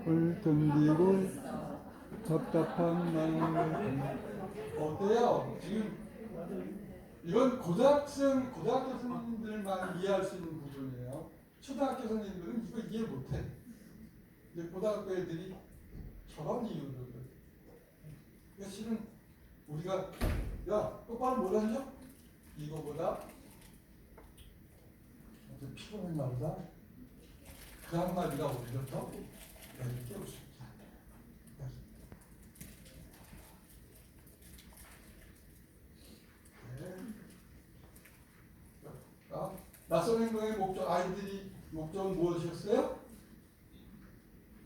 을 던지고 답답한 마음을 어때요? 지금 이건 고등학교 선생님들만 이해할 수 있는 부분이에요. 초등학교 선생님들은 이거 이해 못해. 이제 고등학교 애들이 저런 이유를. 그러니까 실은 우리가 야 똑바로 못 앉아? 이거보다 피곤했나 보다. 그 한마디가 오히려 더 나를 깨울 수 있다. 낯선 행동의 목적, 아이들이 목적은 무엇이었어요?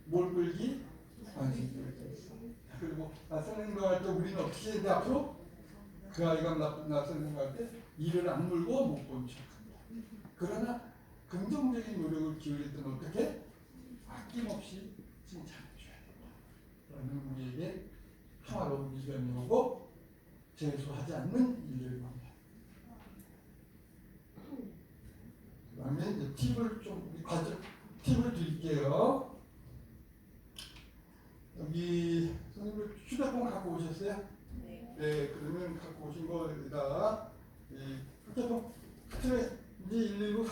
뭘 끌기? 관심 끌기. 그리고 낯선 행동할 때 우리는 어떻게 해야 돼? 앞으로? 그 아이가 낯선 행동할 때 이를 악물고 못 본 척한다. 그러나 긍정적인 노력을 기울일 때는 어떻게? 아낌없이 칭찬해줘야 된다. 그러면 우리에게 평화로운 이변이 오고 재수하지 않는 일을 만다. 그 다음에 이제 팁을 드릴게요. 여기 선생님 휴대폰 갖고 오셨어요? 네. 그러면 갖고 오신 거에다가 휴대폰 이제 119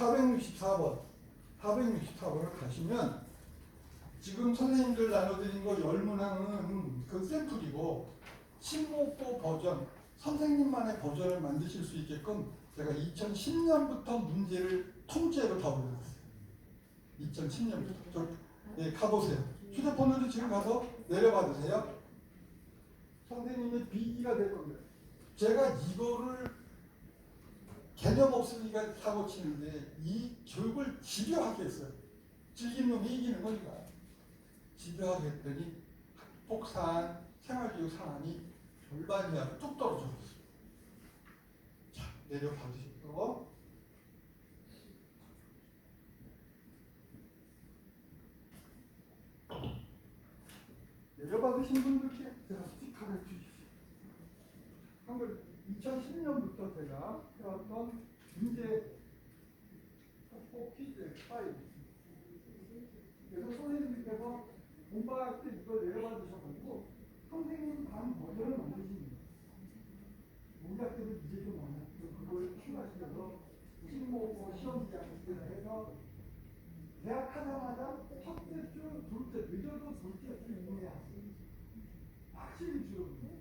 464번을 가시면 지금 선생님들 나눠드린 거 10문항은 그 샘플이고 신목고 버전, 선생님만의 버전을 만드실 수 있게끔 제가 2010년부터 문제를 통째로 다 올려놨어요. 2010년부터. 네, 가보세요. 휴대폰으로 지금 가서 내려받으세요. 선생님의 비기가 될 겁니다. 제가 이거를 개념 없으니까 사고 치는데 이 교육을 집요하게 했어요. 즐기는 놈이 이기는 거니까. 집요하게 했더니 학폭사안, 생활교육 사안이 절반 이하로 뚝 떨어졌어요. 자, 내려받으시고 내려받으신 분들께 제가 스티커를 주십시오. 한글 2010년부터 제가 해왔던 문제 학폭 퀴즈 파일. 그래서 선생님께서 공부할 때 이걸 내려받으셔가지고 선생님 반 버전을 만드십니다. 동작들을 이제 좀 많았고 그걸 추가하셔서 신모 시험지장을 해서 대학하자마자 첫째 주, 둘째, 늦어도 둘째 주 이내에 확실히 줄어듭니다.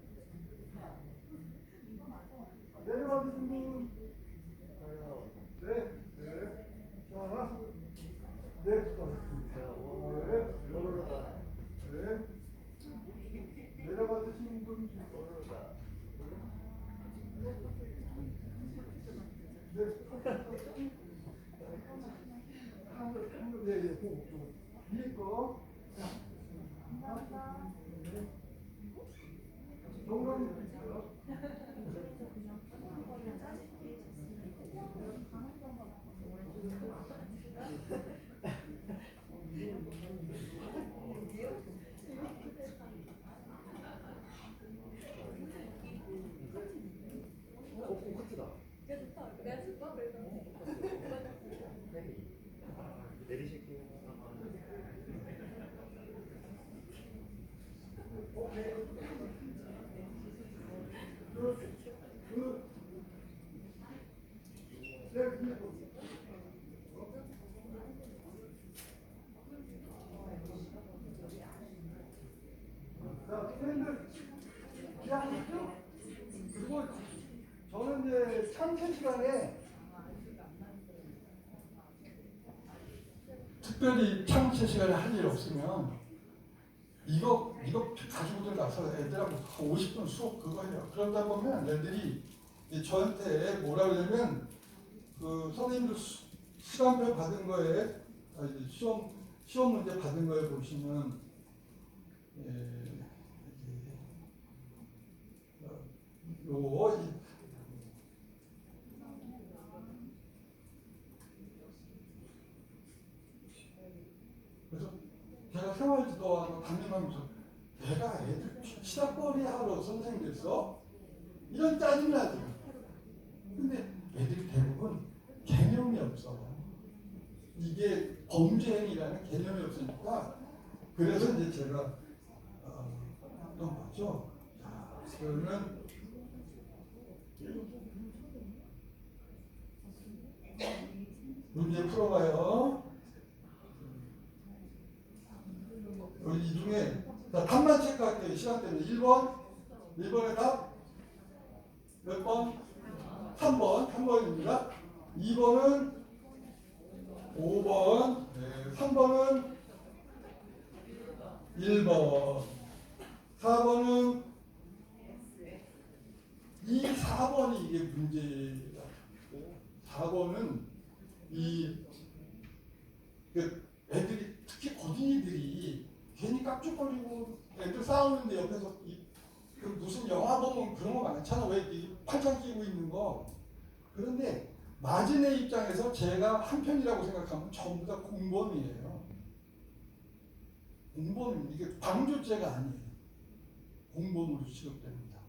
내려와주신 분, 네, 네, 자, 네, 수고하셨습니다. 네, 내려와주신 분, 네, 네, 위에 거. 동그라미 내리실게요. 자, 선생님들 기억하시죠? 그리고 저는 이제 참새 시간에 특별히 참새 시간에 할 일 없으면 이거 가지고들 가서 애들하고 50분 수업 그거 해요. 그러다 보면 애들이 저한테 뭐라 그러냐면 그 선생님들 시간표 받은 거에 시험 문제 받은 거에 보시면 요거 그래서 제가 생활지도하고 담임하면서 내가 애들 시작거리 하러 선생님 됐어? 이런 짜증나지. 근데 없어. 이게 범죄 행위라는 개념이 없으니까 그래서 이제 제가 어떤 거죠. 자, 그러면 문제 풀어봐요. 이 중에 자, 답만 체크할게요. 시간 때문에 1번의 답 몇 번? 3번입니다. 2번은 5번, 3번은 1번, 4번은 4번이 이게 문제다. 4번은 애들이 특히 고딩이들이 괜히 깍죽거리고 애들 싸우는데 옆에서 그 무슨 영화 보면 그런 거 많잖아. 왜 팔짱 끼고 있는 거. 그런데 맞은 애 입장에서 제가 한편이라고 생각하면 전부 다 공범이에요. 공범입니다. 이게 방조죄가 아니에요. 공범으로 취급됩니다.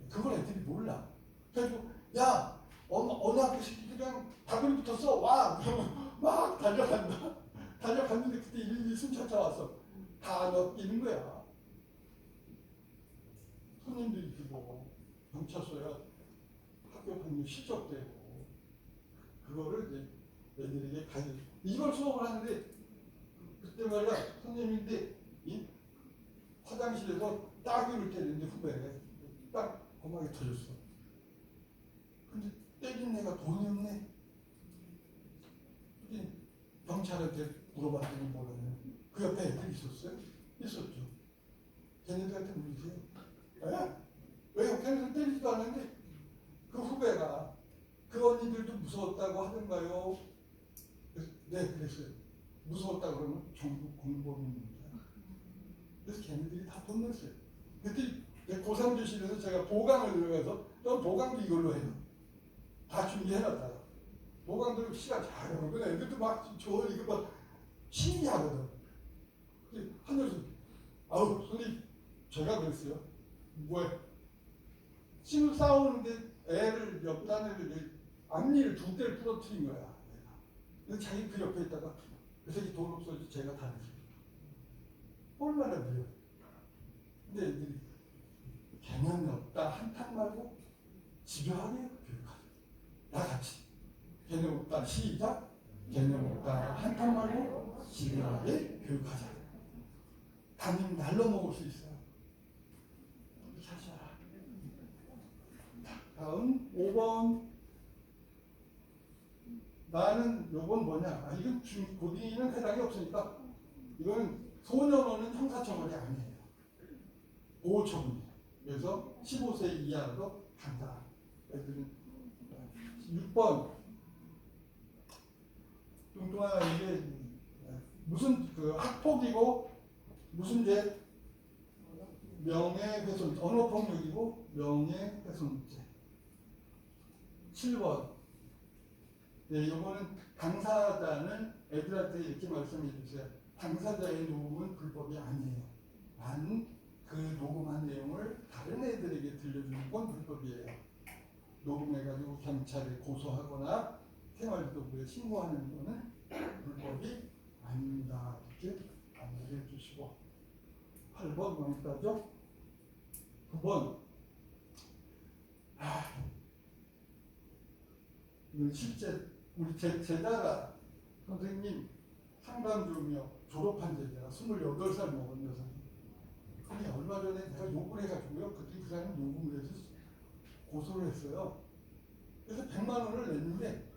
그걸 애들이 몰라. 그래가지고 야 어느 학교 새끼들이랑 다구리 붙었어 와 그러면 막 달려간다. 달려갔는데 그때 일일이 숨 찾아왔어. 다 넣기는 거야. 손님들이 그거 경찰서야 학교 방문 실적되고 그거를 이제 애들에게 가르쳐. 이걸 수업을 하는데 그때 말이야 선생님인데 이 화장실에서 따귀를 때리는데 후배에 딱 고막이 터졌어. 근데 때린 애가 돈이 없네. 경찰한테 물어봤더니 뭐라냐. 그 옆에 애들이 있었어요? 있었죠. 걔네들한테 물으세요. 왜 걔네들 때리지도 않는데 그 후배가 그 언니들도 무서웠다고 하던가요? 네, 그랬어요. 무서웠다 그러면 전부 공범입니다. 그래서 걔네들이 다 돈 냈어요. 그때 고3 교실에서 제가 보강을 들어가서 또 보강도 이걸로 해요. 다 준비해놨다가 보강들은 시간 잘 하고 애들도 막 저 이거 막 신기하거든. 한 녀석 아우 선생님 제가 그랬어요. 뭐야 친구 싸우는데 애를 옆 단을 앞니를 2대를 부러뜨린 거야. 그래서 자기 그 옆에 있다가 그래서 이 돈 없어지 제가 다 냈어요. 얼마나 미워. 근데 애들이 개념이 없다 한탄 말고 집요하게 교육하자. 다 같이 개념 없다 시작. 개념 없다 한탄 말고 집요하게 교육하자. 담임 날로 먹을 수 있어요. 하자. 다음 5번. 나는 요건 뭐냐? 이건 고딩이는 해당이 없으니까 이건 소년원은 형사처벌이 아니에요. 보호처분이에요. 그래서 15세 이하도 간다. 애들은 6번. 뚱뚱한 이게 무슨 그 학폭이고 무슨 죄? 명예훼손, 언어폭력이고 명예훼손죄. 7번. 네, 이거는 당사자는 애들한테 이렇게 말씀해 주세요. 당사자의 녹음은 불법이 아니에요. 단 그 녹음한 내용을 다른 애들에게 들려주는 건 불법이에요. 녹음해가지고 경찰에 고소하거나 생활지도부에 신고하는 거는 불법이 아닙니다. 이렇게 안내해 주시고 8번 뭐까죠? 9번 이건 실제 우리 제자가 선생님 상담 중이요. 졸업한 제자가 28살 먹은 여성이. 근데 얼마 전에 내가 욕을 해가지고요. 그때 그 사람이 녹음을 해서 고소를 했어요. 그래서 100만 원을 냈는데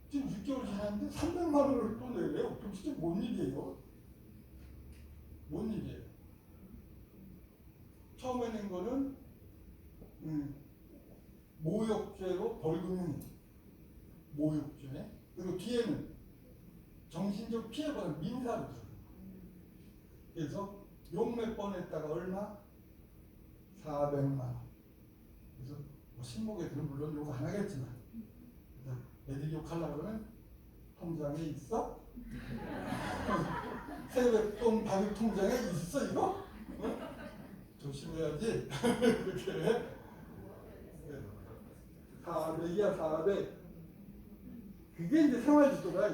지금 6개월 지났는데 300만 원을 또 내래요. 그럼 진짜 뭔 일이에요? 뭔 일이에요? 처음에 낸 거는 모욕죄로 벌금형 모욕죄. 그리고 뒤에는 정신적 피해받은 민사로 들어요. 그래서 욕 몇 번 했다가 얼마? 400만 원. 그래서 뭐 신복애들은 물론 욕 안 하겠지만 애들이 욕하려고 그러면 통장에 있어? 세뱃돈 받을 통장에 있어 이거? 응? 조심해야지. 그렇게 400이야 400. 그게 이제 생활지도다.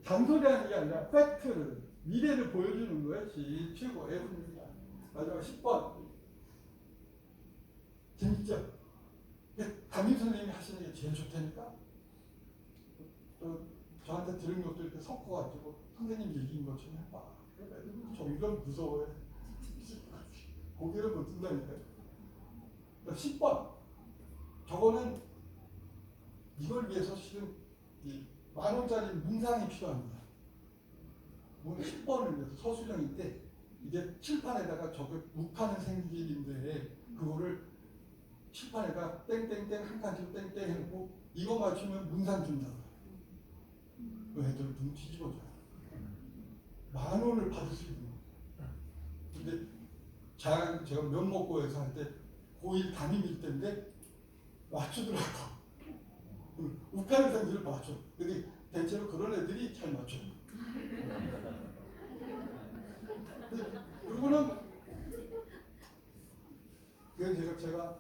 잔소리하는 게 아니라 팩트를, 미래를 보여주는 거였지. 최고 F입니다. 마지막 10번. 재밌죠? 담임 선생님이 하시는 게 제일 좋다니까. 또 저한테 들은 것도 이렇게 섞어가지고 선생님 얘기인 것처럼 해봐. 점점 무서워해. 고개를 못 든다니까. 10번. 저거는 이걸 위해서 실은 이 10,000원짜리 문상이 필요합니다. 10번을 위해서 서술형일 때 이게 칠판에다가 저게 묵하는 생길인데 그거를 칠판에다 땡땡땡 한 칸씩 땡땡 해놓고 이거 맞추면 문상 준다. 그 애들 눈 뒤집어져요. 10,000원을 받을 수 있는 거예요. 근데 제가 면목고에서 할 때 고1 담임일 때인데 맞추더라고. 욱하는 생지를 맞춰. 근데 대체로 그런 애들이 잘 맞춰요. 그리고는 그건 제가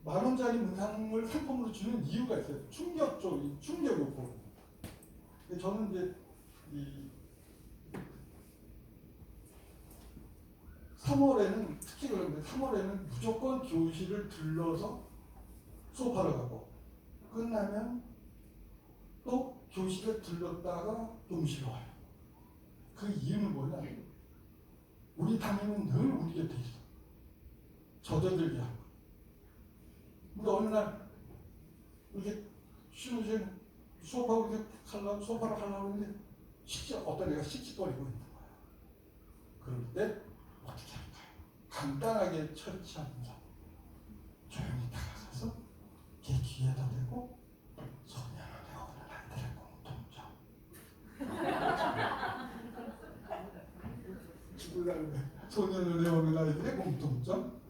10,000원짜리 문상을 상품으로 주는 이유가 있어요. 충격적인 충격 요구. 저는 이제 3월에는 특히 그런데 3월에는 무조건 교실을 들러서 수업하러 가고 끝나면 또 교실에 들렀다가 교무실로 와요. 그 이유는 뭐냐? 우리 담임은 늘 우리 곁에 있어. 젖어들게 하고. 근데 어느 날 이렇게 쉬는 시간에 수업하고 이렇게 수업하러 가려고 하는데 어떤 애가 씩씩거리고 있는 거야. 그럴 때 어떻게 할까요? 간단하게 처치합니다. 조용히 다가가서 걔 귀에다 대고 소년원의 오늘 아이들의 공통점. 소년원의 오늘 아이들의 공통점.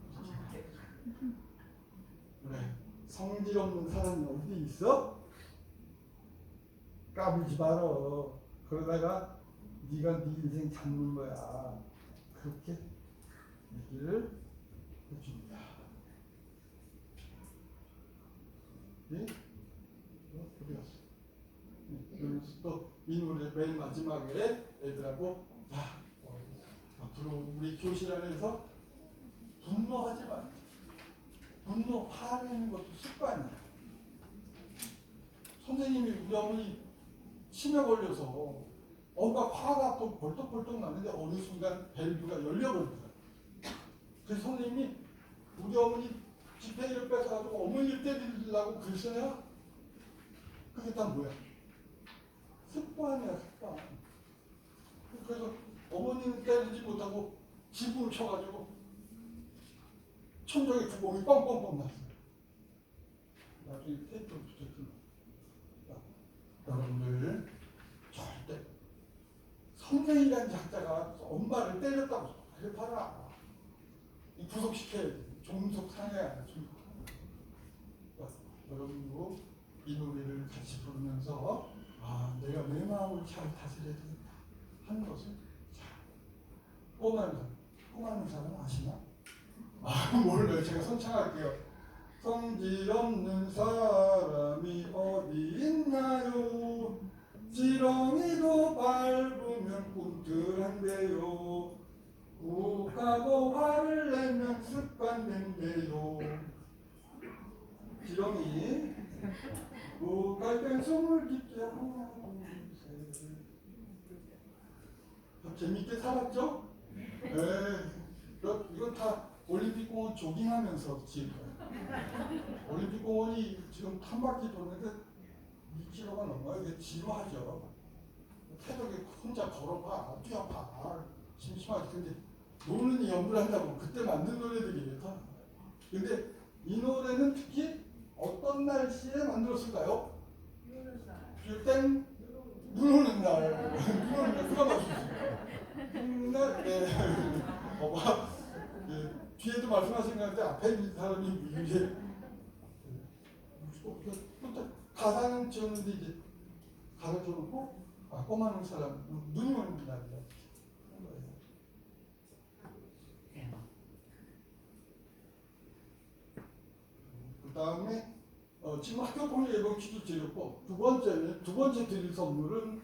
그래. 성질 없는 사람이 어디 있어? 까불지 말어. 그러다가 네가 네 인생 잡는 거야. 그렇게 얘기를 해줍니다. 네? 어디 갔어? 그러면서 또 이 노래 맨 마지막에 애들하고 자, 앞으로 우리 교실 안에서 분노하지 마. 분노, 화내는 것도 습관이야. 선생님이 우리 어머니 치매 걸려서 엄마 화가 또 벌떡벌떡 나는데 어느 순간 밸브가 열려버리더라고요. 그래서 선생님이 우리 어머니 지폐를 뺏어가지고 어머니를 때리려고 글쎄요. 그게 다 뭐야? 습관이야, 습관. 그래서 어머니는 때리지 못하고 집으로 쳐가지고 천정에 구멍이 뻥뻥뻥 났어요. 나중에 테이프를 붙였더니 여러분들 절대 성경이라는 작자가 엄마를 때렸다고 해봐라. 구속시켜야지. 종속 상해야 돼. 여러분도 이 노래를 같이 부르면서 내가 내 마음을 잘 다스려야 되겠다 하는 것을 잘 꼬마는 사람 아시나? 몰라요. 제가 선창할게요. 성질 없는 사람이 어디 있나요? 지렁이도 밟으면 꿈틀한데요. 욱하고 화를 내면 습관된대요. 지렁이 욱할 땐 숨을 깊게 하나 재밌게 살았죠? 이건 다 올림픽공원 조깅하면서 지은 거예요. 올림픽공원이 지금 한 바퀴 도는데 2km가 넘어요. 이게 지루하죠. 태덕에 혼자 걸어봐, 뛰어봐. 심심하지. 근데 노는 연구를 한다고 그때 만든 노래들이에요. 다. 근데 이 노래는 특히 어떤 날씨에 만들었을까요? 땡 눈 오는 날. 눈 오는 날 누가 맞추셨어요? 눈 오는 날. 네. 뒤에도 말씀하신 건데 앞에 있는 사람이 이제 가사는 지었는데 이제 가사 줘놓고 꼬마는 사람 눈이 오는 날이다. 다음에 지금 학교 공유 앨범 퀴즈 드렸고 두 번째 드릴 선물은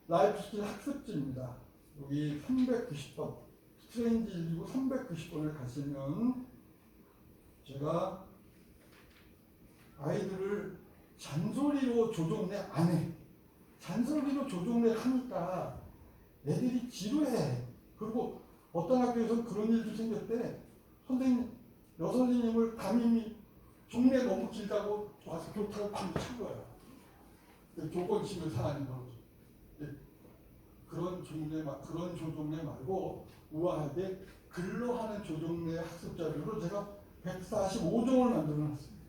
라이프 스킬 학습지입니다. 여기 390번 스트레인지 119 390번을 가시면 제가 아이들을 잔소리로 조종내 안 해. 잔소리로 조종내 하니까 애들이 지루해. 그리고 어떤 학교에서 그런 일도 생겼대. 여선생님을 담임이 종례 너무 길다고 와서 교탁을 밤에 친 거야. 교권심을 상하는 거지. 그런 조종례 말고 우아하게 글로 하는 조종례 학습 자료로 제가 145종을 만들어 놨습니다.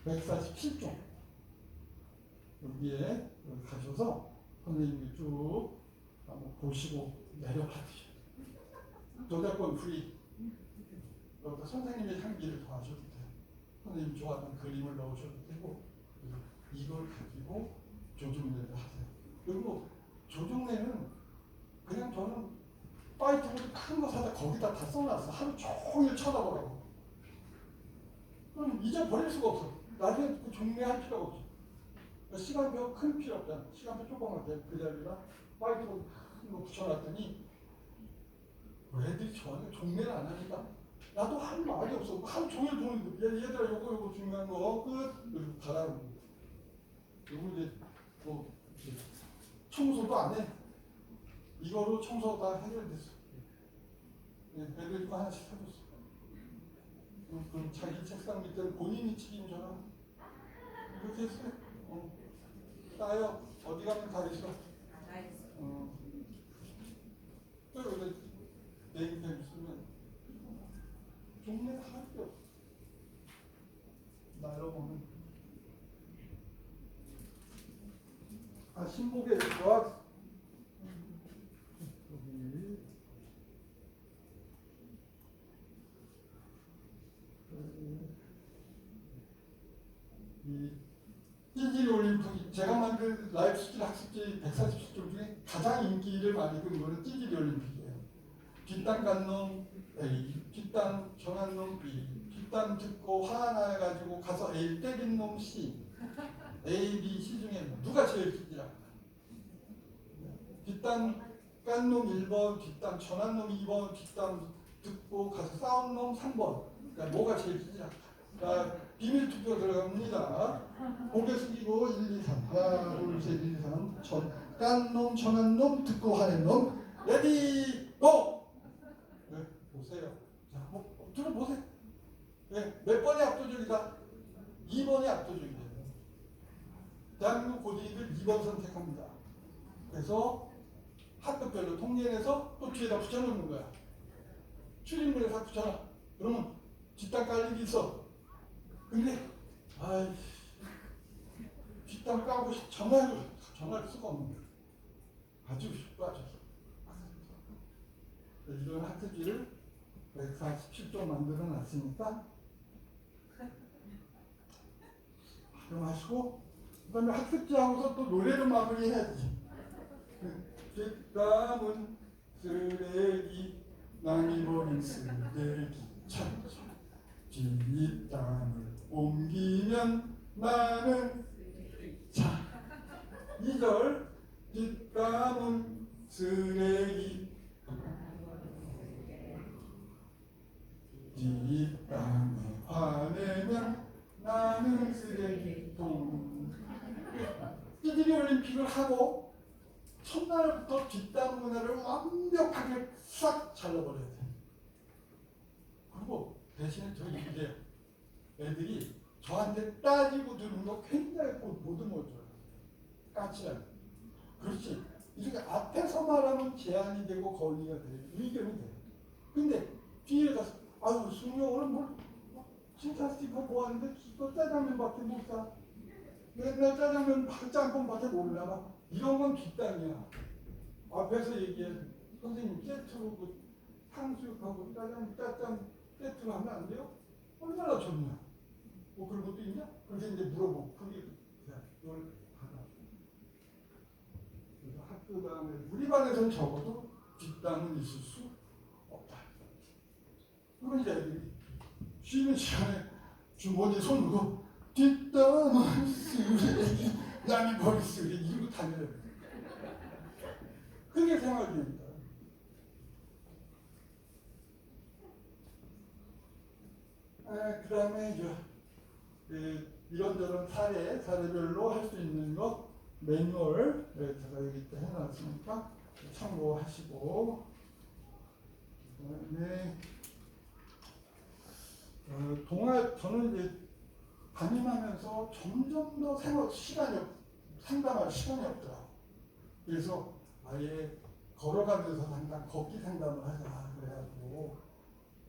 147종. 여기에 가셔서 선생님이 쭉 한번 보시고 내려받으셔요. 저작권 프리. 여기다 선생님의 향기를 더하셔도 돼요. 선생님 좋아하는 그림을 넣으셔도 되고 이걸 가지고 조종례를 하세요. 그리고 조종례는 그냥 저는 파이트보드 큰 거 사다 거기다 다 써놨어. 하루 종일 쳐다보라고. 그럼 잊어버릴 수가 없어. 나중에 그 종례할 필요가 없어. 시간표 큰 필요 없잖아. 시간표 조그맣게 그 자리에다 파이트보드 큰 거 붙여놨더니 애들이 저한테 종례를 안 하니까 나도 할 말이 없어. 하루 종일 얘들아 요거 중요한 거 끝. 그리고 가라는 거. 요거 이제 뭐 청소도 안 해. 이거로 청소 다 해결됐어. 애들 거 하나씩 해줬어. 그럼 자기 책상 밑에 본인이 책임져라. 그렇게 했어요. 따요. 어디 가면 다 있어. 또 여기 네임펜 쓰면 종례가 할 게 없어. 날아보면 신복의 조합 이 찌질이 올림픽 제가 만든 라이프 스킬 학습지 147종 중에 가장 인기를 많이 끈 거는 찌질이 올림픽이에요. 뒷담 간 놈 A, 뒷담 전한 놈 B, 뒷담 듣고 화나가지고 가서 A 때린 놈 C, A, B, C 중에 누가 제일 찌질할까? 뒷담 깐 놈 1번, 뒷담 전한 놈 2번, 뒷담 듣고 가서 싸운 놈 3번. 그러니까 뭐가 제일 찌질할까? 자, 비밀 투표 들어갑니다. 고개 숙이고 1, 2, 3 하나 둘 셋 1, 2, 3 깐 놈, 전한 놈, 듣고 화낸 놈 레디 고! 네, 보세요. 자, 들어보세요. 네, 몇 번이 압도적이다? 2번이 압도적이에요. 대한민국 고딩이들 2번 선택합니다. 그래서 학급별로 통계에서 또 뒤에다 붙여놓는 거야. 출입문에서 붙여놔. 그러면 뒷담 깔 일이 있어. 근데 뒷담 까고 전화할 수가 없는 거야. 아주 빠져서. 이런 학습지를 147종 만들어 놨으니까 활용하시고 그 다음에 학습지하고서 또 노래를 마무리해야지. 뒷담은 쓰레기 남이 버린 쓰레기 참참 뒷담을 옮기면 나는 자 2절 뒷담은 쓰레기 뒷담에 화내면 나는 쓰레기통. 찌질이 올림픽을 하고 첫날부터 뒷담 문화를 완벽하게 싹 잘라버려야 돼. 그리고 대신에 저 이래요. 애들이 저한테 따지고 들은 거 굉장히 못 얻어줘요. 까칠하게. 그렇지. 이렇게 앞에서 말하면 제한이 되고 권리가 돼. 의견이 돼. 근데 뒤에 가서 아유 승려 오늘 뭐 칭찬 스티커 모았는데 너 짜장면밖에 못 사. 맨날 짜장면 짬뽕밖에 몰라. 이런 건 뒷담이야. 앞에서 얘기해. 선생님 세트로 그 탕수육하고 짜장 세트로 하면 안 돼요? 얼마나 좋냐. 뭐 그런 것도 있냐? 그렇게 이제 물어보고 그게 이걸 받아. 그래서 학교 다음에 우리 반에서는 적어도 뒷담은 있을 수 없다. 그런 이제 애들이 쉬는 시간에 주머니에 손 넣고 뒷담화 쓰레기 남이 버린 쓰레기 이러고 다녀요. 그게 생활입니다. 그 다음에 이런저런 사례별로 할 수 있는 것 매뉴얼 제가 여기 해놨으니까 참고하시고, 그다음에 저는 이제 담임하면서 점점 더 상담할 시간이 없더라고. 그래서 아예 걸어가면서 걷기 상담을 하자 그래가지고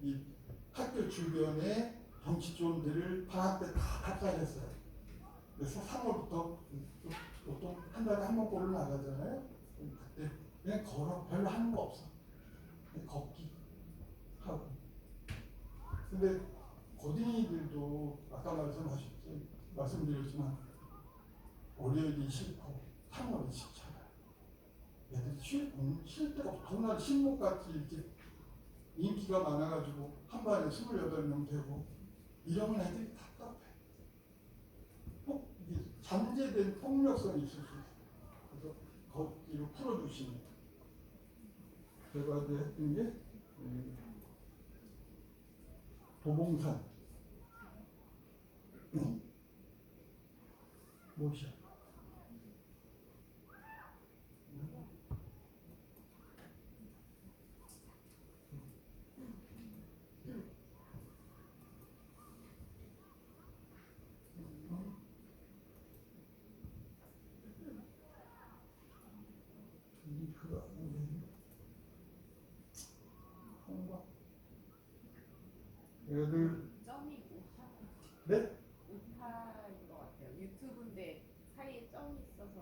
이 학교 주변에 경치 좋은 데를 방학 때 다 답사했어요. 그래서 3월부터 보통 한 달에 한 번꼴로 나가잖아요. 그때 그냥 걸어, 별로 하는 거 없어. 그냥 걷기 하고. 근데 고딩이들도 아까 말씀드렸지만 월요일이 싫고 3월이 싫잖아요. 애들 쉴 데가 없어. 동날 신목같이 이렇게 인기가 많아가지고 한 반에 28명 되고 이러면 애들이 답답해. 이게 잠재된 폭력성이 있을 수 있어요. 그래서 걷기로 풀어주시는. 제가 이제 했던 게 도봉산 뭐시야? 얘들 점이고 네? 우파인 것 같아요. 유튜브인데 사이에 점이 있어서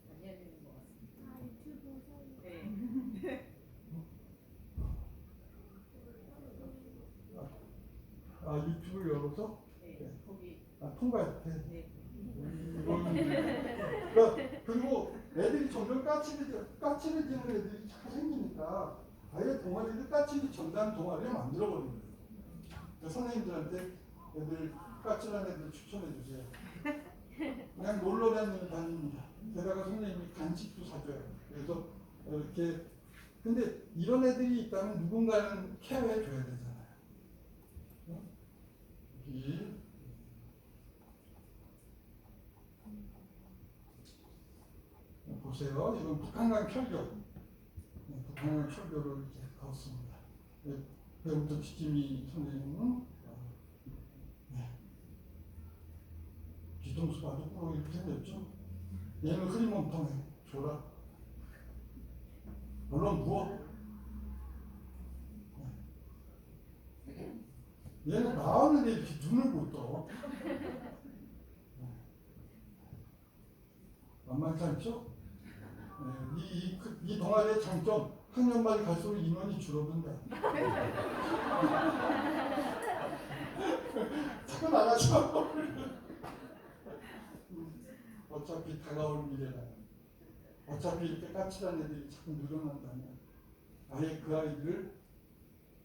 다녀야 되는 것 같습니다. 아, 유튜브 사이. 네. 유튜브 열어서 네. 거기 통과했대. 네. 그리고 애들이 점점 까칠해지는 애들이 잘 생기니까 아예 동아리를 까칠이 전담 동아리를 만들어버리는 거예요. 선생님들한테 애들 까칠한 애들 추천해 주세요. 그냥 놀러 다닙니다. 게다가 선생님이 간식도 사줘요. 그래서 이렇게 근데 이런 애들이 있다면 누군가는 케어해 줘야 되잖아요. 여기 보세요. 이건 북한강 철교. 북한강 철교를 이렇게 걷습니다. 배우부터 지킴이 선생님은 뒤통수 봐도 꾸러기 이렇게 생겼죠. 얘는 흐리멍텅해. 줘라. 물론 누워. 얘는 나왔는데 이렇게 눈을 못 떠. 만만치 않죠? 이 동아리의 장점, 학년마다 갈수록 인원이 줄어든다. 자꾸 나가죠. 어차피 다가올 미래다. 어차피 이렇게 까칠한 애들이 자꾸 늘어난다면 아예 그 아이들을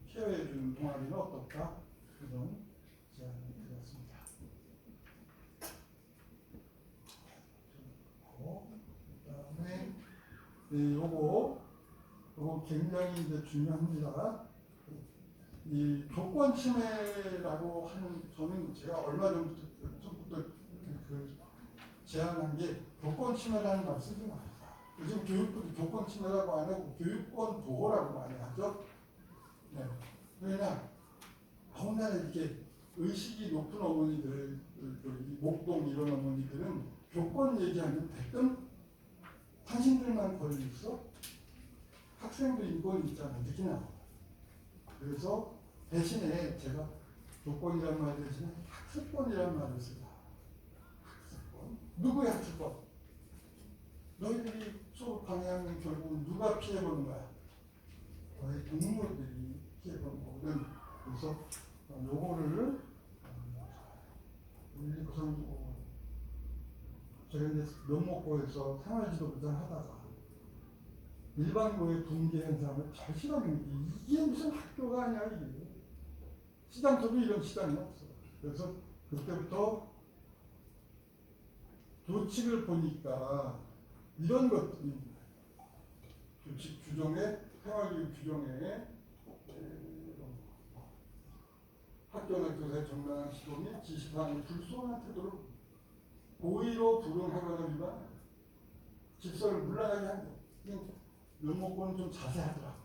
케어해주는 동아리는 어떨까? 그런 제안을 드렸습니다. 그다음에 요거 굉장히 이제 중요합니다. 이 조건 침해라고 하는, 저는 제가 얼마 전부터 제안한 게 조건 침해라는 말 쓰지 마요. 요즘 교육부도 조건 침해라고 안 하고 교육권 보호라고 많이 하죠. 네. 왜냐, 더군다나 이렇게 의식이 높은 어머니들, 목동 이런 어머니들은 교권 얘기하면 대뜸 당신들만 권리 있어? 학생들 인권이 있잖아. 이렇게 나와. 그래서 대신에 제가 조건이라는 말 대신에 학습권이라는 말을 쓰자. 학습권. 누구의 학습권? 너희들이 수업 방향은 결국 누가 피해보는 거야? 너희 동물들이 피해보는 거거든. 그래서 요거를 제가 이제 명목고에서 생활지도부장 하다가 일반고의 분계 현상을 잘 실험했는데 이게 무슨 학교가 아니야 이게. 시장서도 이런 시장이 없어. 그래서 그때부터 교칙을 보니까 이런 것들이 규칙 규정에 생활교육 규정에 학교나 교사의 정당한 지도 및 지시사항에 불손한 태도를 고의로 불응하거나 위반 질서를 물러나게 한다. 면목권은 좀 자세하더라.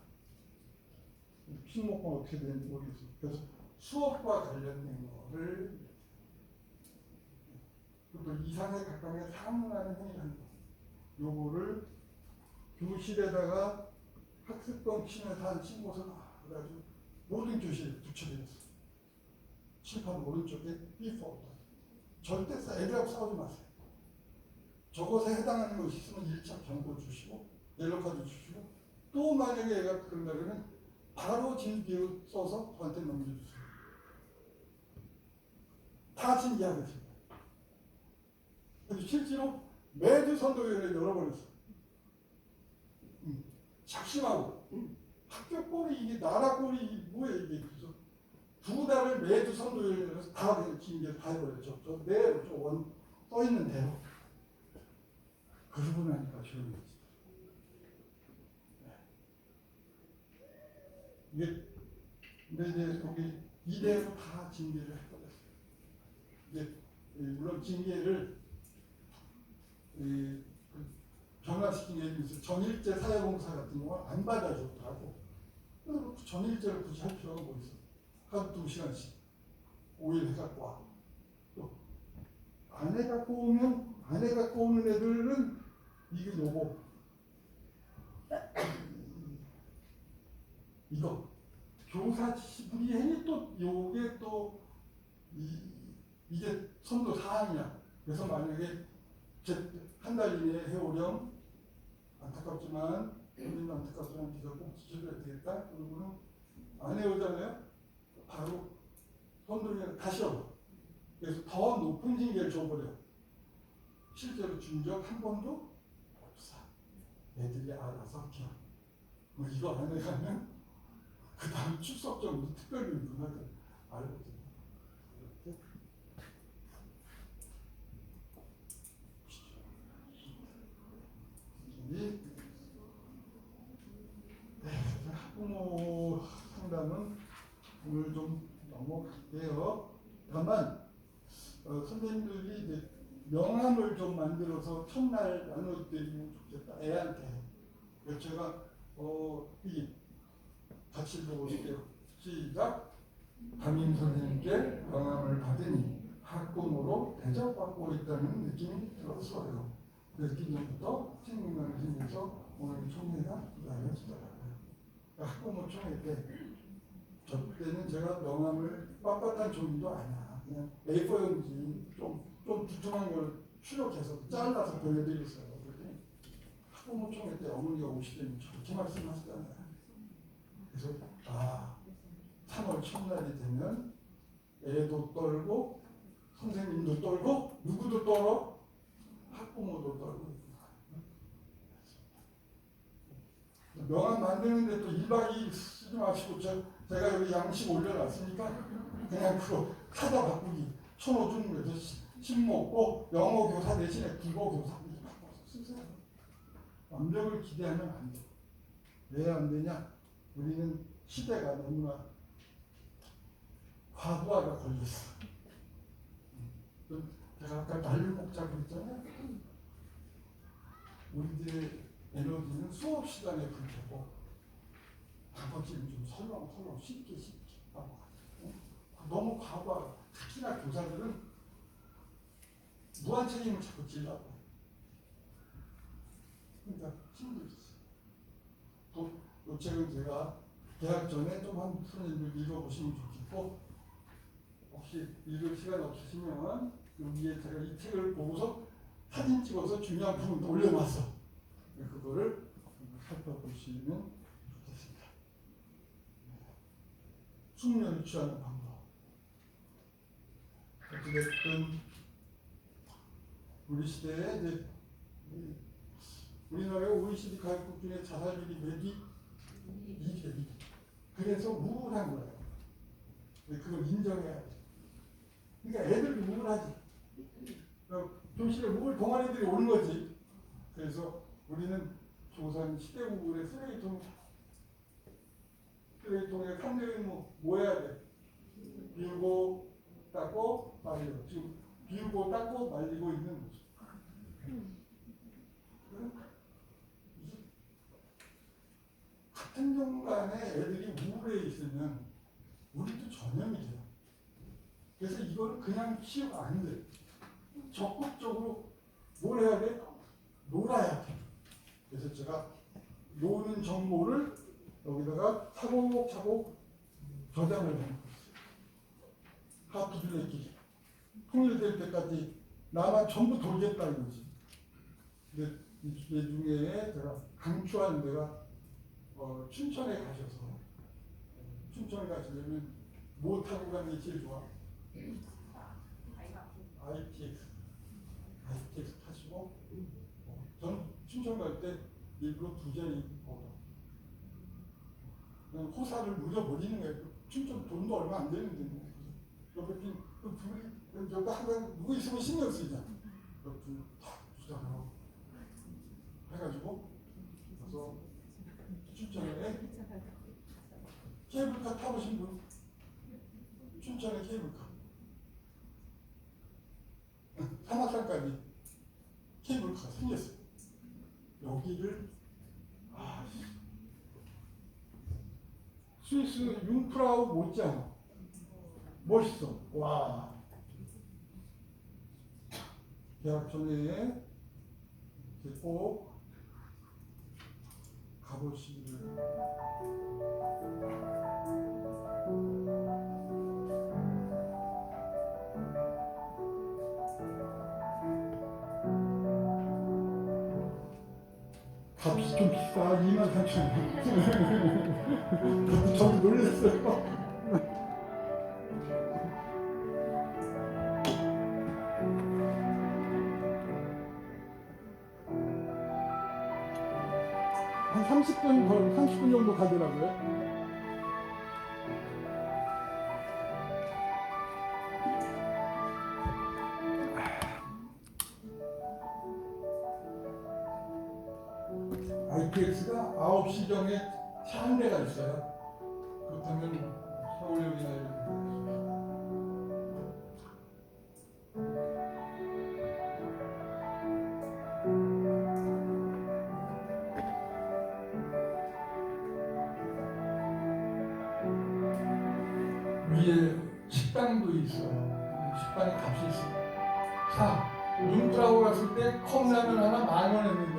식목권 어떻게 되는지 모르겠어요. 그래서 수업과 관련된 거를 또 이상에 가까운 상응하는 행위를 한다. 요거를 교실에다가 학습권 침해서 한 신고서 그래가지고 모든 교실에 붙여드렸어. 칠판 오른쪽에 B4 절대 애들하고 싸우지 마세요. 저것에 해당하는 것이 있으면 1차 경고 주시고 옐로카드 주시고 또 만약에 애가 그런다면 바로 진비로 써서 저한테 넘겨주세요. 다 진지하겠습니다. 그래서 실제로 매주 선도위원회를 열어버렸어요. 작심하고 학교 꼴이 이게 나라 꼴이 이게 뭐야 이게. 그래서 2달을 매주 선도위원회에서 다 그냥 징계를 다 해버렸죠. 저 내로 저 써있는 대로. 그러고 나니까 조용해지더라고요. 이게 근데 이제 거기 이대로 다 징계를 해버렸어요. 이제 물론 징계를 변화시킨 게 있어요. 전일제 사회봉사 같은 경우는 안 받아줘도 하고 전일제를 굳이 할 필요가 뭐 있어. 한 2시간씩 5일 해갖고 와. 또 안 해갖고 오면 안 해갖고 오는 애들은 이게 요거 이거 교사 우리 행위 또 요게 또 이게 선도 사항이야. 그래서 만약에 한 달 이내에 해오렴 안타깝지만 본인도 안타깝지만 네가 꼭 지켜줘야 되겠다. 그러고는 안 해오잖아요. 바로 선도위원회 다시 와. 그래서 더 높은 징계를 줘버려. 실제로 준 적 한 번도 없어. 애들이 알아서 그냥 뭐 이거 안 해가면 그 다음 출석적으로 특별히 문화를 알거든요. 네, 학부모 상담은 오늘 좀 넘어갈게요. 다만 선생님들이 이제 명함을 좀 만들어서 첫날 나눠드리면 좋겠다. 애한테. 그래서 제가 이 같이 읽어볼게요. 시작. 담임 선생님께 명함을 받으니 학부모로 대접받고 있다는 느낌이 들었어요. 그랬기 전부터 친구들을 통해서 오늘 총회가 기다려지더라고요. 학부모 총회 때 저 때는 제가 명함을 빳빳한 종이도 아니야. 그냥 A4 용지 좀 두툼한 걸 출력해서 잘라서 보내드렸어요. 그랬더니 학부모 총회 때 어머니가 오시더니 저렇게 말씀하시잖아요. 그래서 3월 첫날이 되면 애도 떨고 선생님도 떨고 누구도 떨어? 학부모도 떨고. 명함 만드는데 또 1박 2일 쓰지 마시고 제가 여기 양식 올려놨으니까 그냥 그거 타다 바꾸기 1,500원 줘서 심 먹고 영어 교사 대신에 국어 교사 바꿔서 쓰세요. 완벽을 기대하면 안 돼. 왜 안 되냐? 우리는 시대가 너무나 과부하가 걸렸어. 제가 아까 날를 먹자고 했잖아요. 우리들의 에너지는 수업 시간에 불태고 나머지는 좀 설렁설렁 쉽게 넘어가요. 너무 과부하. 특히나 교사들은 무한 책임을 자꾸 지려고. 그러니까 힘들지. 또 이 책은 제가 대학 전에 좀 한 선생님들 읽어보시면 좋겠고 혹시 읽을 시간 없으시면 여기에 제가 이 책을 보고서 사진 찍어서 중요한 부분 올려놨어. 그거를 살펴보시면 좋겠습니다. 숙면을 취하는 방법. 어쨌든 우리 시대에 이제 우리나라가 OECD 가입국 중에 자살률이 몇위? 2위. 그래서 우울한 거예요. 그걸 인정해야 돼. 그러니까 애들도 우울하지. 교실에 우울 동아리들이 오는 거지. 그래서 우리는 조선 시대 우울의 쓰레기통에 상대는 뭐 해야 돼? 비우고 닦고 말리고. 지금 비우고 닦고 말리고 있는 모습. 같은 공간에 애들이 우울해 있으면 우리도 전염이 돼요. 그래서 이거는 그냥 치유가 안 돼. 적극적으로 뭘 해야 돼? 놀아야 돼. 그래서 제가 노는 정보를 여기다가 차곡차곡 저장을 해놓고 있어요. 하프들레끼리 통일될 때까지 나만 전부 돌겠다 이거지. 근데 이 중에 제가 강추하는 데가 춘천에 가셔서 춘천에 가시려면 뭐 타고 가는 게 제일 좋아? ITX 타시고 저는 춘천 갈 때 일부러 2자리 그냥 호사를 누려버리는 거예요. 춘천 돈도 얼마 안 되는데 옆에 둘이 옆에 항상 누구 있으면 신경 쓰이잖아. 옆에 탁 주장하고 해가지고 그래서 춘천에 케이블카 타보신 분? 춘천에 케이블카 산악산까지 케이블카가 생겼어요. 여기를 스위스 융프라우 못지않아 멋있어. 와 대학 전에 꼭 가보시기를. 값이 좀 비싸. 23,000원. 저도 놀랐어요. 한 30분 정도 가더라고요. ITX가 9시경에 차 한 대가 있어요. 그렇다면 서울역이나 이런 데. 위에 식당도 있어요. 식당에 값이 있어요. 융프라고 갔을 때 컵라면 하나 10,000원 했는데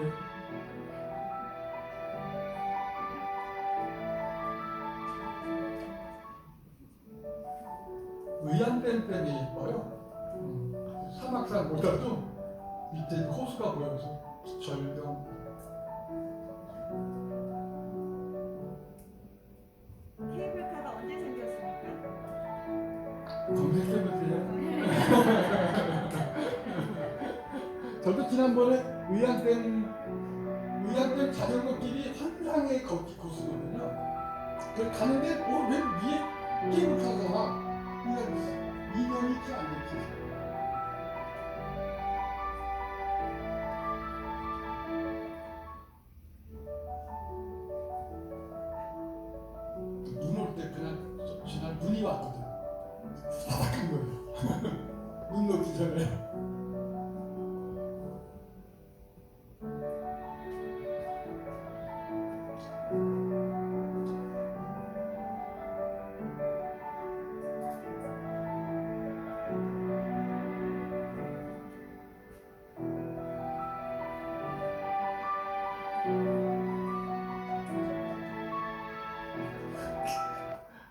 의안댐 이 예뻐요. 사막산보다도 밑에 호수가 보여서 절경. 케이블카가 언제 생겼습니까? 검색해보세요. 저도 지난번에 의안댐 자전거 길이 환상의 걷기 코스거든요. 그 가는데 왜 위에 케이블카가 와? 그러니까 2년이 안 됐지. 눈 올 때 그냥 지난 눈이 왔거든. 바닥한 거예요. 눈 녹기 전에.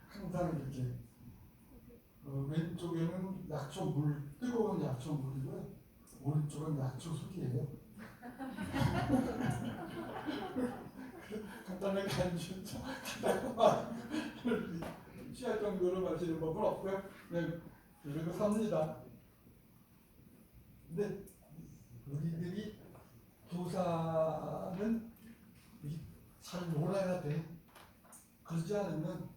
항상 이렇게 왼쪽에는 약초물, 뜨거운 약초물이고요. 오른쪽은 약초술이에요. 간단하게 앉으셔서 간단하게 취할 정도로 마시는 법은 없고요. 그냥 이러고 삽니다. 근데 우리들이 교사는 잘 놀아야 돼. 그러지 않으면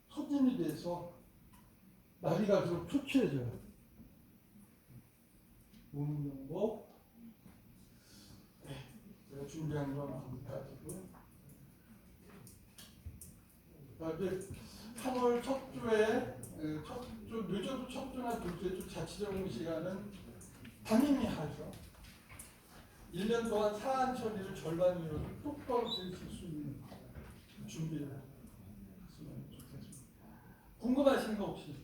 손님이 돼서 날이 갈수록 초췌해져요. 오는 정보. 네, 제가 준비한 건 거기까지고. 이제 3월 첫 주에 늦어도 첫 주나 둘째 주 자치정부 시간은 당연히 하죠. 1년 동안 사안 처리를 절반 이내로 똑바로 들으실 수 있는 준비를 했으면 좋겠습니다. 궁금하신 거 혹시?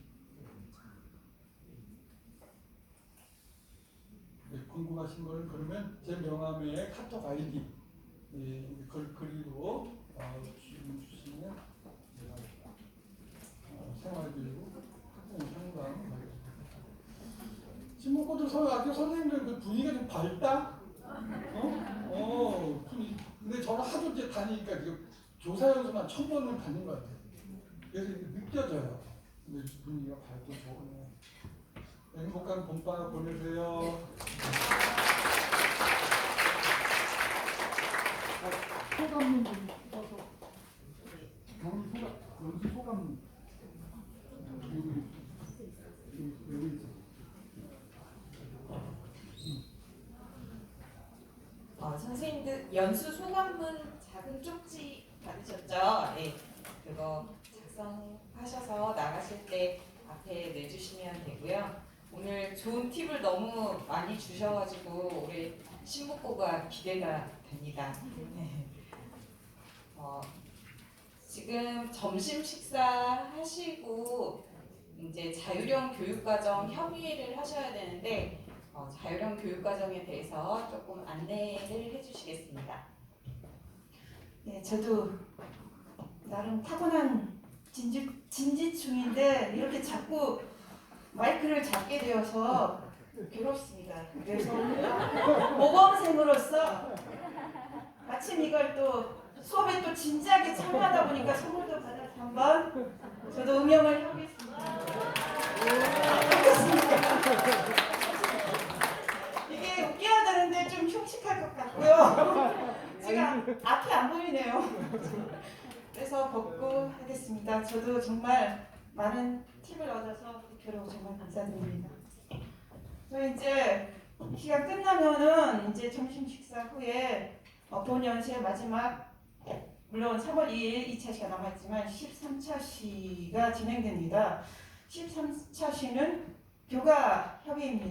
네, 궁금하신 거는 그러면 제 명함에 카톡 아이디 글로 주시면 제가 생활교육 상담 신문고도 학교 선생님들 그 분위기가 좀 밝다? 근데 저는 하도 이제 다니니까 지금 조사 연수만 1000번은 받는 것 같아요. 그래서 느껴져요. 근데 분위기가 밝고 좋으네. 행복한 봄방학 보내세요. 소감문 좀 써서 여기 소감문 여기 있어. 선생님들 연수 소감문 작은 쪽지 받으셨죠? 네, 그거 작성하셔서 나가실 때 앞에 내주시면 되고요. 오늘 좋은 팁을 너무 많이 주셔가지고 우리 신문고가 기대가 됩니다. 지금 점심 식사 하시고 이제 자율형 교육과정 협의를 하셔야 되는데 자율형 교육과정에 대해서 조금 안내를 해주시겠습니다. 네, 저도 나름 타고난 진지충인데 이렇게 자꾸 마이크를 잡게 되어서 괴롭습니다. 그래서 모범생으로서 마침 이걸 또 수업에 또 진지하게 참여하다 보니까 선물도 받아서 한번 저도 응용을 하겠습니다. 이게 웃겨야 되는데 좀 흉측할 것 같고요. 제가 앞이 안 보이네요. 그래서 벗고 하겠습니다. 저도 정말 많은 팁을 얻어서 교로 정말 감사드립니다. 저희 이제 시간 끝나면은 이제 점심 식사 후에 본 연시의 마지막 물론 3월 2일 2차 시가 남아있지만 13차 시가 진행됩니다. 13차 시는 교과 협의입니다.